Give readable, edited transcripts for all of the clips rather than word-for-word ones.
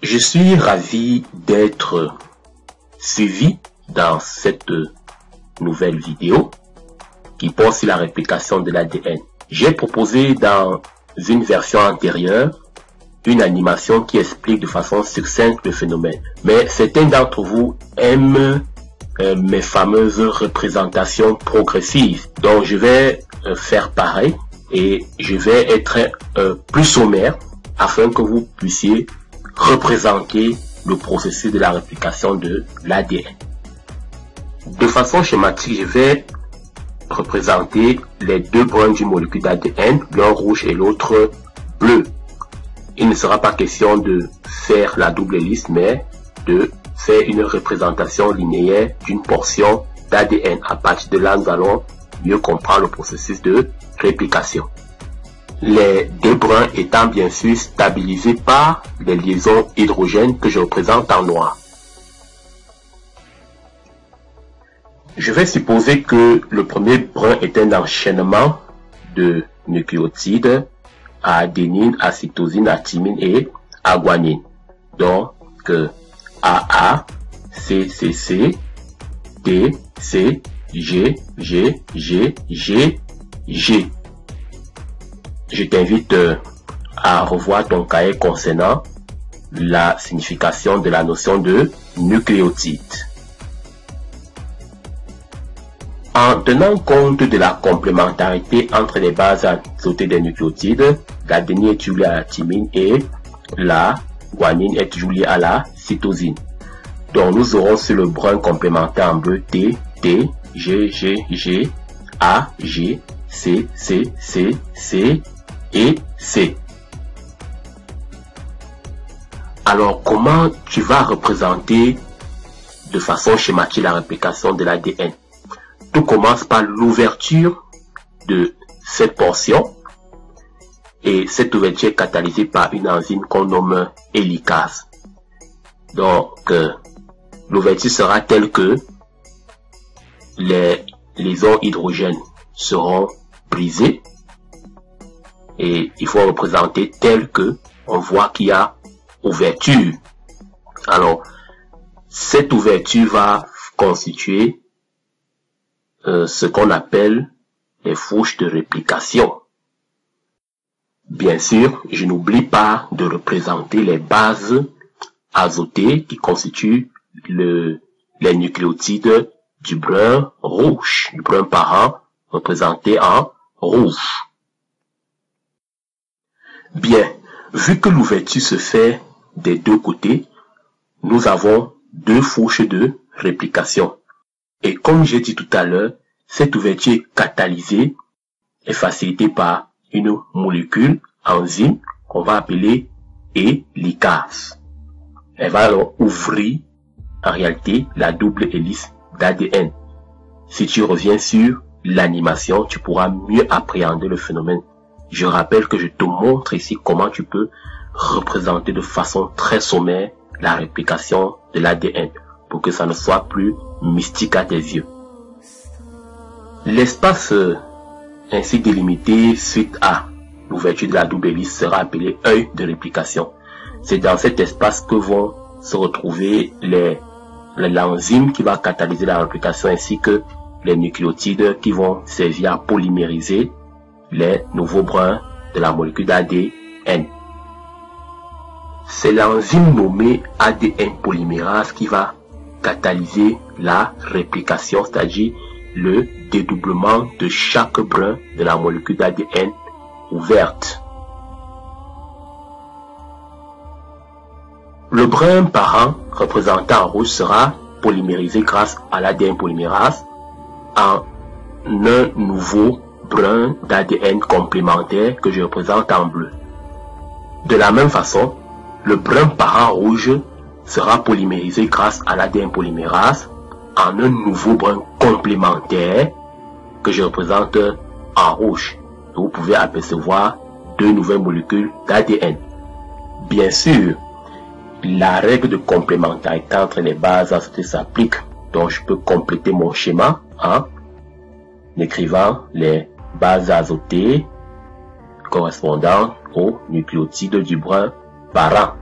Je suis ravi d'être suivi dans cette nouvelle vidéo qui porte sur la réplication de l'ADN. J'ai proposé dans une version antérieure une animation qui explique de façon succincte le phénomène. Mais certains d'entre vous aiment mes fameuses représentations progressives. Donc je vais faire pareil et je vais être plus sommaire afin que vous puissiez représenter le processus de la réplication de l'ADN. De façon schématique, je vais représenter les deux brins d'une molécule d'ADN, l'un rouge et l'autre bleu. Il ne sera pas question de faire la double hélice, mais de faire une représentation linéaire d'une portion d'ADN. À partir de là, nous allons mieux comprendre le processus de réplication. Les deux brins étant bien sûr stabilisés par les liaisons hydrogènes que je représente en noir. Je vais supposer que le premier brin est un enchaînement de nucléotides à adénine, à cytosine, à thymine et à guanine. Donc, AA, CCC, T, C, G, G, G, G, G. Je t'invite à revoir ton cahier concernant la signification de la notion de nucléotide. En tenant compte de la complémentarité entre les bases azotées des nucléotides, l'adénine est toujours liée à la thymine et la guanine est toujours liée à la cytosine. Donc nous aurons sur le brin complémentaire en bleu T, T, G, G, G, A, G, C, C, C, C et C. Alors comment tu vas représenter de façon schématique la réplication de l'ADN? Tout commence par l'ouverture de cette portion et cette ouverture est catalysée par une enzyme qu'on nomme hélicase. Donc l'ouverture sera telle que les liaisons hydrogènes seront brisées et il faut représenter tel que on voit qu'il y a ouverture. Alors cette ouverture va constituer ce qu'on appelle les fourches de réplication. Bien sûr, je n'oublie pas de représenter les bases azotées qui constituent les nucléotides du brin rouge, du brin parent représenté en rouge. Bien, vu que l'ouverture se fait des deux côtés, nous avons deux fourches de réplication. Et comme j'ai dit tout à l'heure, cette ouverture est catalysée et facilitée par une molécule enzyme qu'on va appeler hélicase. Elle va alors ouvrir en réalité la double hélice d'ADN. Si tu reviens sur l'animation, tu pourras mieux appréhender le phénomène. Je rappelle que je te montre ici comment tu peux représenter de façon très sommaire la réplication de l'ADN pour que ça ne soit plus mystique à tes yeux. L'espace ainsi délimité suite à l'ouverture de la double hélice sera appelé œil de réplication. C'est dans cet espace que vont se retrouver l'enzyme qui va catalyser la réplication ainsi que les nucléotides qui vont servir à polymériser les nouveaux brins de la molécule d'ADN. C'est l'enzyme nommée ADN polymérase qui va catalyser la réplication, c'est-à-dire le dédoublement de chaque brin de la molécule d'ADN ouverte. Le brin parent représenté en rouge sera polymérisé grâce à l'ADN polymérase en un nouveau brin d'ADN complémentaire que je représente en bleu. De la même façon, le brin parent rouge sera polymérisé grâce à l'ADN polymérase en un nouveau brin complémentaire que je représente en rouge. Vous pouvez apercevoir deux nouvelles molécules d'ADN. Bien sûr, la règle de complémentarité entre les bases azotées s'applique. Donc je peux compléter mon schéma en écrivant les bases azotées correspondant aux nucléotides du brin parent.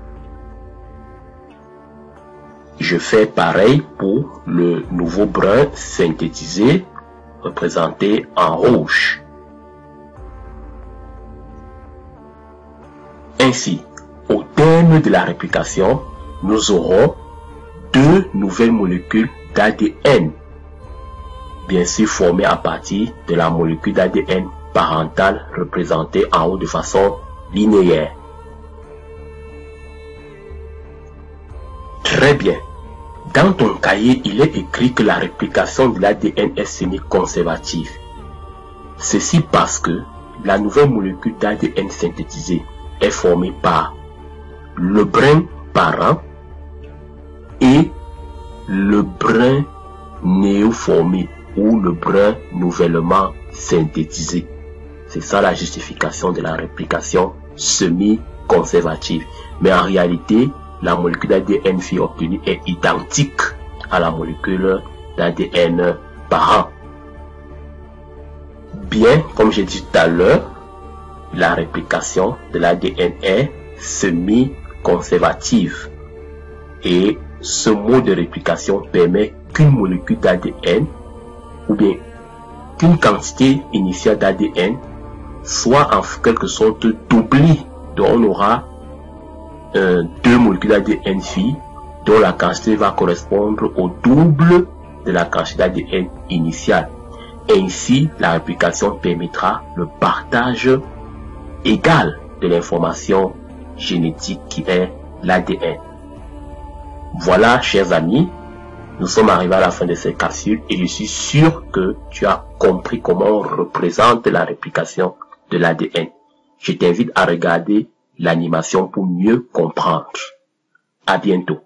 Je fais pareil pour le nouveau brin synthétisé représenté en rouge. Ainsi, au terme de la réplication, nous aurons deux nouvelles molécules d'ADN, bien sûr formées à partir de la molécule d'ADN parentale représentée en haut de façon linéaire. Très bien. Dans ton cahier, il est écrit que la réplication de l'ADN est semi-conservative. Ceci parce que la nouvelle molécule d'ADN synthétisée est formée par le brin parent et le brin néoformé ou le brin nouvellement synthétisé. C'est ça la justification de la réplication semi-conservative. Mais en réalité, la molécule d'ADN fille obtenue est identique à la molécule d'ADN parent. Bien, comme j'ai dit tout à l'heure, la réplication de l'ADN est semi-conservative. Et ce mode de réplication permet qu'une molécule d'ADN ou bien qu'une quantité initiale d'ADN soit en quelque sorte doublée. Donc on aura deux molécules d'ADN filles dont la quantité va correspondre au double de la quantité d'ADN initiale. Ainsi, la réplication permettra le partage égal de l'information génétique qui est l'ADN. Voilà, chers amis, nous sommes arrivés à la fin de cette capsule et je suis sûr que tu as compris comment on représente la réplication de l'ADN. Je t'invite à regarder l'animation pour mieux comprendre. À bientôt.